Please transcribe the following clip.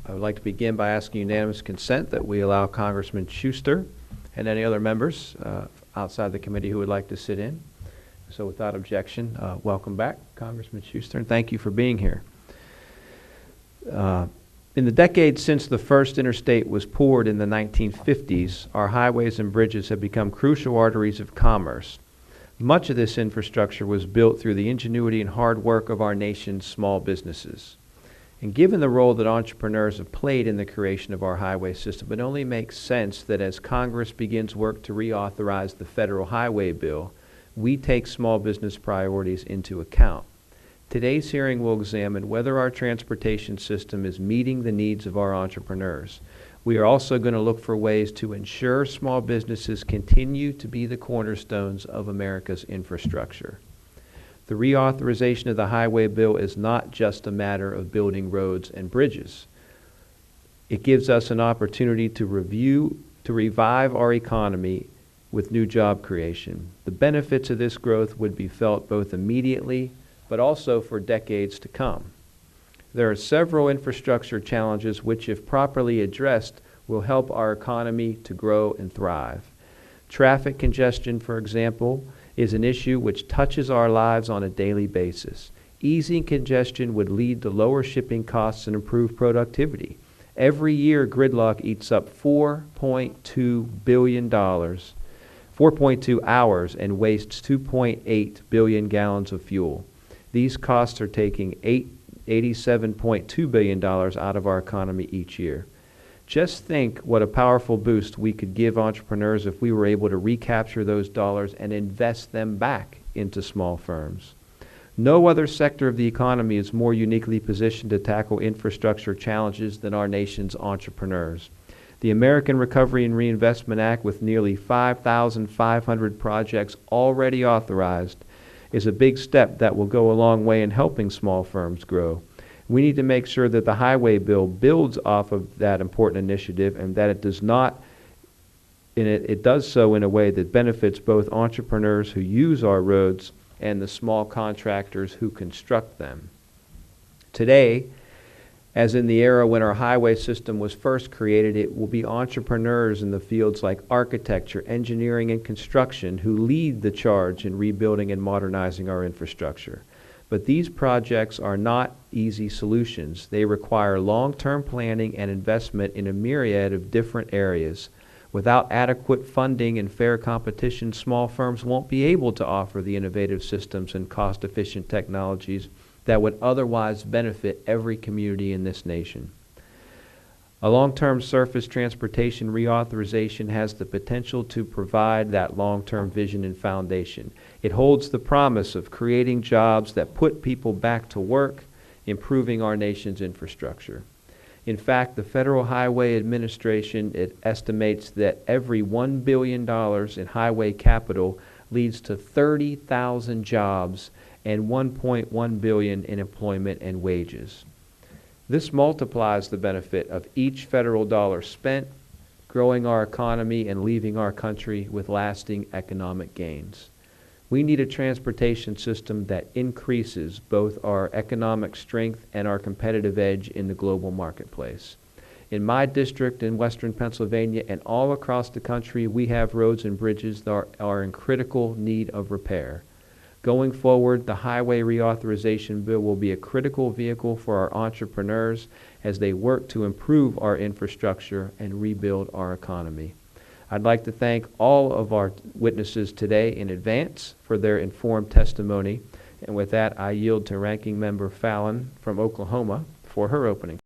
I would like to begin by asking unanimous consent that we allow Congressman Schuster and any other members outside the committee who would like to sit in. So without objection, welcome back, Congressman Schuster, and thank you for being here. In the decades since the first interstate was poured in the 1950s, our highways and bridges have become crucial arteries of commerce. Much of this infrastructure was built through the ingenuity and hard work of our nation's small businesses. And given the role that entrepreneurs have played in the creation of our highway system, it only makes sense that as Congress begins work to reauthorize the federal highway bill, we take small business priorities into account. Today's hearing will examine whether our transportation system is meeting the needs of our entrepreneurs. We are also going to look for ways to ensure small businesses continue to be the cornerstones of America's infrastructure. The reauthorization of the highway bill is not just a matter of building roads and bridges. It gives us an opportunity to revive our economy with new job creation. The benefits of this growth would be felt both immediately but also for decades to come. There are several infrastructure challenges which, if properly addressed, will help our economy to grow and thrive. Traffic congestion, for example, is an issue which touches our lives on a daily basis. Easing congestion would lead to lower shipping costs and improved productivity. Every year, gridlock eats up $4.2 billion, 4.2 hours, and wastes 2.8 billion gallons of fuel. These costs are taking $87.2 billion out of our economy each year. Just think what a powerful boost we could give entrepreneurs if we were able to recapture those dollars and invest them back into small firms. No other sector of the economy is more uniquely positioned to tackle infrastructure challenges than our nation's entrepreneurs. The American Recovery and Reinvestment Act, with nearly 5,500 projects already authorized, is a big step that will go a long way in helping small firms grow. We need to make sure that the highway bill builds off of that important initiative and that it does so in a way that benefits both entrepreneurs who use our roads and the small contractors who construct them. Today, as in the era when our highway system was first created, it will be entrepreneurs in the fields like architecture, engineering, and construction who lead the charge in rebuilding and modernizing our infrastructure. But these projects are not easy solutions. They require long-term planning and investment in a myriad of different areas. Without adequate funding and fair competition, small firms won't be able to offer the innovative systems and cost-efficient technologies that would otherwise benefit every community in this nation. A long-term surface transportation reauthorization has the potential to provide that long-term vision and foundation. It holds the promise of creating jobs that put people back to work, improving our nation's infrastructure. In fact, the Federal Highway Administration estimates that every $1 billion in highway capital leads to 30,000 jobs and $1.1 billion in employment and wages. This multiplies the benefit of each federal dollar spent, growing our economy and leaving our country with lasting economic gains. We need a transportation system that increases both our economic strength and our competitive edge in the global marketplace. In my district in western Pennsylvania and all across the country, we have roads and bridges that are in critical need of repair. Going forward, the highway reauthorization bill will be a critical vehicle for our entrepreneurs as they work to improve our infrastructure and rebuild our economy. I'd like to thank all of our witnesses today in advance for their informed testimony. And with that, I yield to Ranking Member Fallon from Oklahoma for her opening.